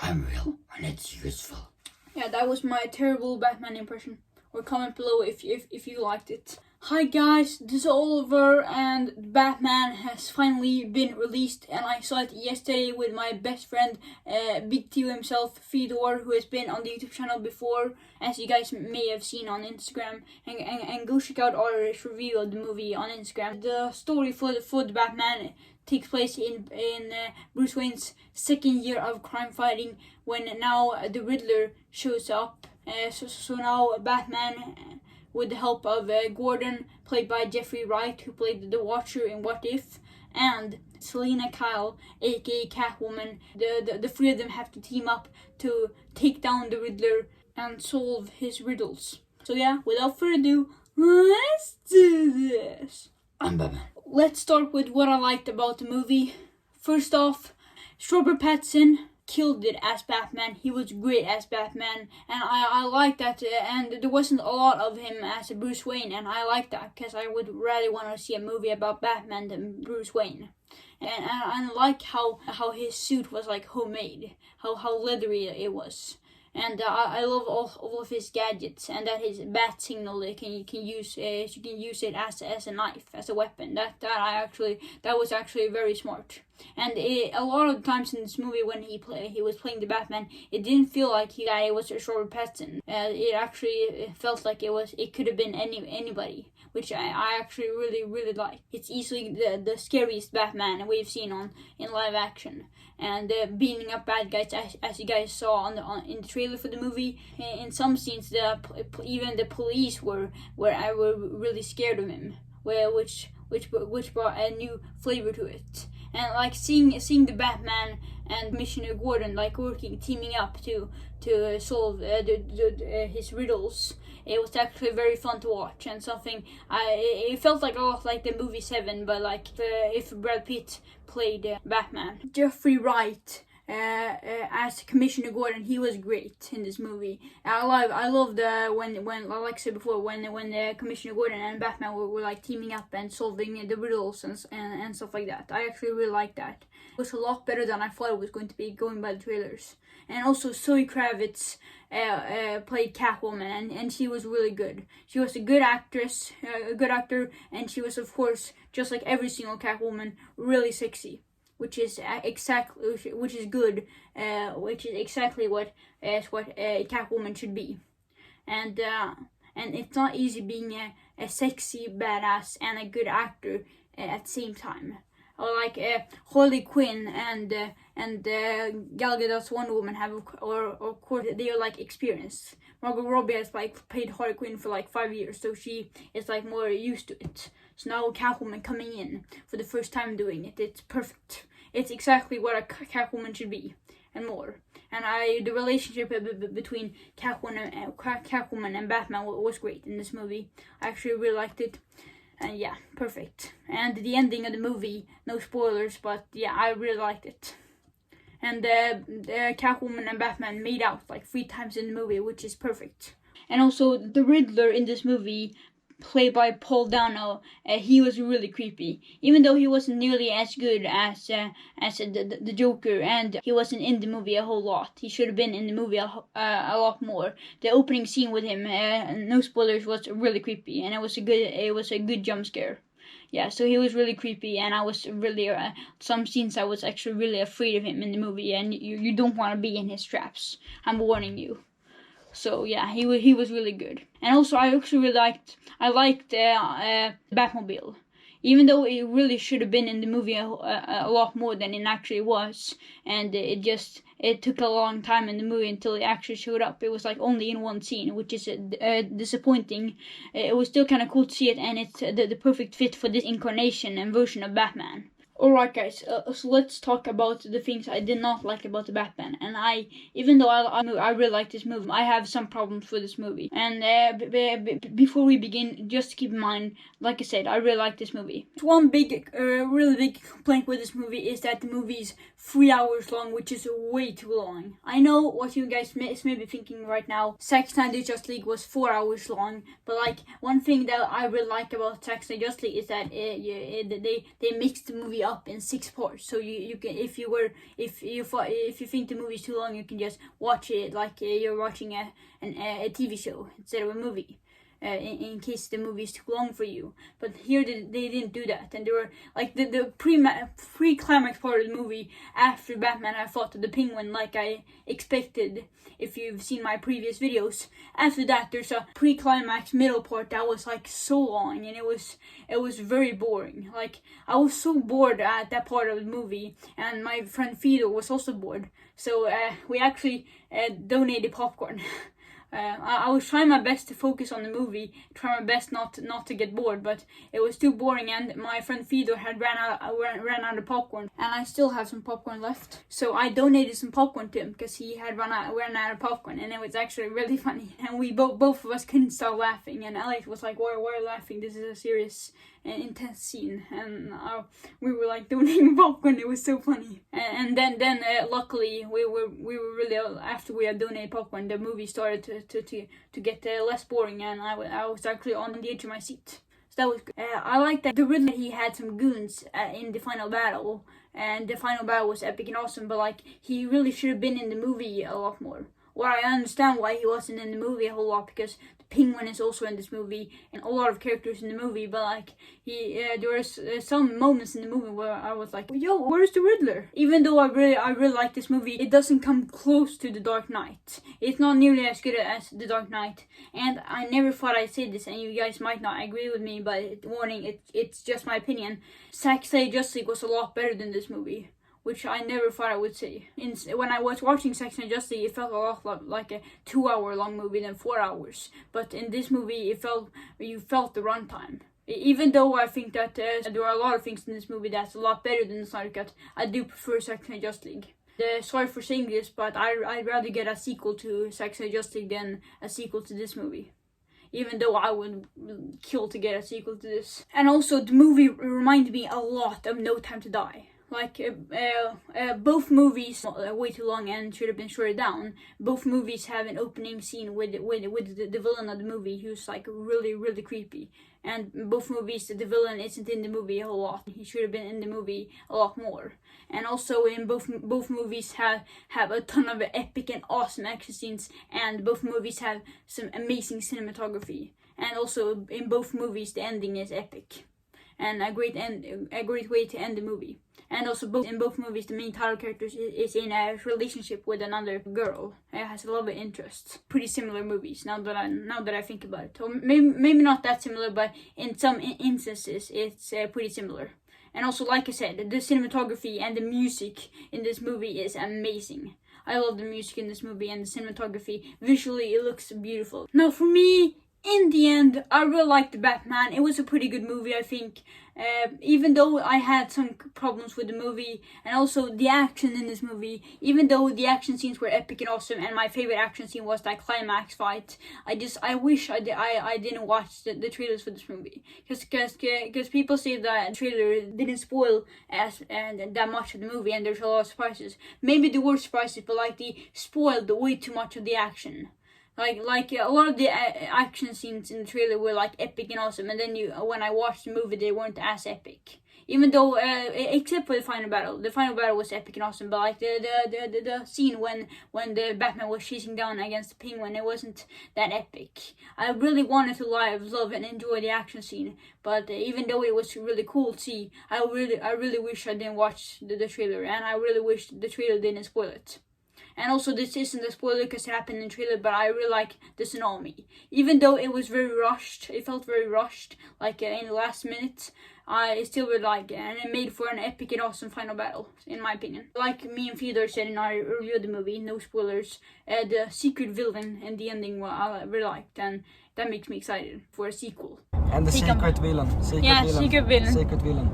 I'm real when it's useful. Yeah, that was my terrible Batman impression. Or comment below if you liked it. Hi guys, this is Oliver, and Batman has finally been released, and I saw it yesterday with my best friend, Big T himself, Fedor, who has been on the YouTube channel before, as you guys may have seen on Instagram, and go check out our review of the movie on Instagram. The story for the Batman takes place in Bruce Wayne's second year of crime fighting, when now the Riddler shows up. So now Batman, with the help of Gordon, played by Jeffrey Wright, who played the Watcher in What If, and Selina Kyle, aka Catwoman, the three of them have to team up to take down the Riddler and solve his riddles. So yeah, without further ado, let's do this. I'm Batman. Let's start with what I liked about the movie. First off, Robert Pattinson killed it as Batman. He was great as Batman, and I like that, and there wasn't a lot of him as a Bruce Wayne, and I like that, because I would rather want to see a movie about Batman than Bruce Wayne. And I like how his suit was like homemade, how leathery it was. And I love all of his gadgets, and that his bat signal you can use it as a knife, as a weapon. That was actually very smart. And a lot of times in this movie when he was playing the Batman, it didn't feel like it was Robert Pattinson. It actually felt like it could have been anybody, which I actually really like. It's easily the scariest Batman we've seen in live action. And beating up bad guys, as you guys saw in the trailer for the movie. In some scenes, even the police were really scared of him, which brought a new flavor to it. And like seeing the Batman and Commissioner Gordon teaming up to solve his riddles. It was actually very fun to watch, and something it felt like a lot like the movie Seven, but if Brad Pitt played Batman. Jeffrey Wright as Commissioner Gordon, he was great in this movie. I loved when like I said before, when Commissioner Gordon and Batman were like teaming up and solving the riddles and stuff like that. I actually really liked that. It was a lot better than I thought it was going to be, going by the trailers. And also Zoe Kravitz played Catwoman, and she was really good. She was a good actress, a good actor, and she was, of course, just like every single Catwoman, really sexy. Which is exactly what Catwoman should be, and it's not easy being a sexy badass and a good actor at the same time. Or like Harley Quinn and Gal Gadot's Wonder Woman have, or of course they are like experienced. Margot Robbie has played Harley Quinn for 5 years, so she is more used to it. So now Catwoman coming in for the first time doing it, it's perfect. It's exactly what a Catwoman should be, and more. And the relationship between Catwoman and Batman was great in this movie. I actually really liked it. And yeah, perfect. And the ending of the movie, no spoilers, but yeah, I really liked it. And Catwoman and Batman made out 3 times in the movie, which is perfect. And also, the Riddler in this movie, played by Paul Dano, he was really creepy. Even though he wasn't nearly as good as the Joker, and he wasn't in the movie a whole lot. He should have been in the movie a lot more. The opening scene with him, no spoilers, was really creepy, and it was a good jump scare. Yeah, so he was really creepy, and I was really some scenes I was actually really afraid of him in the movie, and you don't want to be in his traps. I'm warning you. So yeah, he was really good. And also I actually liked Batmobile. Even though it really should have been in the movie a lot more than it actually was, and it took a long time in the movie until it actually showed up. It was only in one scene, which is disappointing. It was still kind of cool to see it, and it's the perfect fit for this incarnation and version of Batman. Alright guys, so let's talk about the things I did not like about the Batman. And even though I really like this movie, I have some problems with this movie. And before we begin, just keep in mind, like I said, I really like this movie. One really big complaint with this movie is that the movie is 3 hours long, which is way too long. I know what you guys may be thinking right now. Zack Snyder's Justice League was 4 hours long, but one thing that I really like about Zack Snyder's Justice League is that they mixed the movie up in 6 parts. So you can, if you think the movie is too long, you can just watch it like you're watching a TV show instead of a movie. In case the movie is too long for you. But here they didn't do that, and they were like the pre-climax part of the movie after Batman had fought the Penguin, like I expected. If you've seen my previous videos, after that there's a pre-climax middle part that was like so long, and it was very boring. Like I was so bored at that part of the movie, and my friend Fido was also bored. So we actually donated popcorn. I was trying my best to focus on the movie, trying my best not to get bored, but it was too boring, and my friend Fido had ran out of popcorn, and I still have some popcorn left. So I donated some popcorn to him because he had ran out of popcorn, and it was actually really funny. And we both of us couldn't stop laughing, and Alex was like, "Why are you laughing? This is a serious and intense scene." And we were like donating popcorn. It was so funny. And then luckily we were really, after we had donated popcorn, the movie started to get less boring, and I was actually on the edge of my seat. So that was good. I like that the Riddler, he had some goons in the final battle, and the final battle was epic and awesome, but like he really should have been in the movie a lot more. Well, I understand why he wasn't in the movie a whole lot, because the Penguin is also in this movie, and a lot of characters in the movie, but like there was some moments in the movie where I was like, yo, where's the Riddler? Even though I really like this movie, it doesn't come close to The Dark Knight. It's not nearly as good as The Dark Knight, and I never thought I'd say this, and you guys might not agree with me, but warning, it's just my opinion. Zack Snyder's Justice League was a lot better than this movie, which I never thought I would say. When I was watching Sex and Justice, it felt a lot like a 2-hour long movie than 4 hours. But in this movie, you felt the runtime. Even though I think that there are a lot of things in this movie that's a lot better than the Snyder Cut, I do prefer Sex and Justice League. Sorry for saying this, but I'd rather get a sequel to Sex and Justice League than a sequel to this movie. Even though I would kill to get a sequel to this. And also, the movie reminded me a lot of No Time to Die. Like, both movies are way too long and should have been shorted down. Both movies have an opening scene with the villain of the movie, who's like really, really creepy. And both movies, the villain isn't in the movie a whole lot. He should have been in the movie a lot more. And also, in both movies have a ton of epic and awesome action scenes, and both movies have some amazing cinematography. And also, in both movies, the ending is epic, and a great way to end the movie. And also, in both movies, the main title character is in a relationship with another girl. It has a love of interest. Pretty similar movies, now that I think about it. Or maybe not that similar, but in some instances, it's pretty similar. And also, like I said, the cinematography and the music in this movie is amazing. I love the music in this movie and the cinematography. Visually, it looks beautiful. Now, for me, in the end, I really liked the Batman. It was a pretty good movie, I think. Even though I had some problems with the movie, and also the action in this movie, even though the action scenes were epic and awesome, and my favorite action scene was that climax fight, I wish I didn't watch the trailers for this movie, because people say that the trailer didn't spoil that much of the movie, and there's a lot of surprises. Maybe there were surprises, but like they spoiled way too much of the action. Like a lot of the action scenes in the trailer were like epic and awesome, and then when I watched the movie, they weren't as epic. Even though, except for the final battle was epic and awesome. But like the scene when the Batman was chasing down against the Penguin, it wasn't that epic. I really wanted to love and enjoy the action scene, but even though it was really cool to see, I really wish I didn't watch the trailer, and I really wish the trailer didn't spoil it. And also, this isn't a spoiler because it happened in the trailer, but I really like the tsunami. Even though it was very rushed, it felt very rushed, like in the last minute, I still really like it, and it made for an epic and awesome final battle, in my opinion. Like me and Theodore said in our review of the movie, no spoilers, the secret villain in the ending I really liked, and that makes me excited for a sequel. And the secret villain.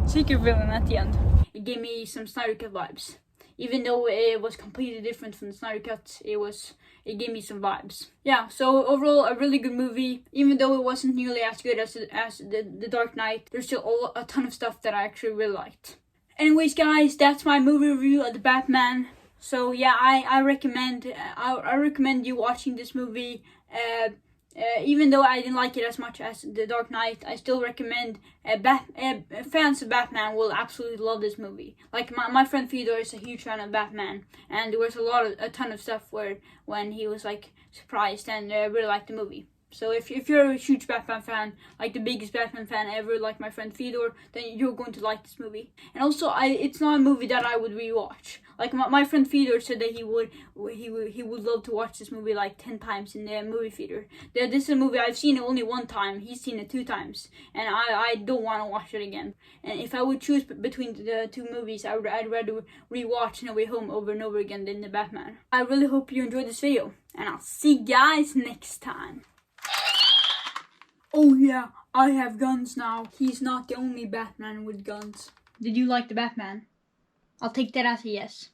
Secret villain at the end. It gave me some Snyder Cut vibes. Even though it was completely different from the Snyder Cut, it gave me some vibes. Yeah, so overall, a really good movie. Even though it wasn't nearly as good as the Dark Knight, there's still a ton of stuff that I actually really liked. Anyways, guys, that's my movie review of the Batman. So yeah, I recommend you watching this movie. Even though I didn't like it as much as The Dark Knight, I still recommend. Fans of Batman will absolutely love this movie. Like my friend Theodore is a huge fan of Batman, and there was a ton of stuff when he was like surprised and really liked the movie. So if you're a huge Batman fan, like the biggest Batman fan ever, like my friend Theodore, then you're going to like this movie. And also, it's not a movie that I would rewatch. Like my friend Theodore said that he would love to watch this movie like 10 times in the movie theater. This is a movie I've seen it only one time. He's seen it 2 times, and I don't want to watch it again. And if I would choose between the 2 movies, I'd rather rewatch No Way Home over and over again than the Batman. I really hope you enjoyed this video, and I'll see you guys next time. Oh yeah, I have guns now. He's not the only Batman with guns. Did you like the Batman? I'll take that as a yes.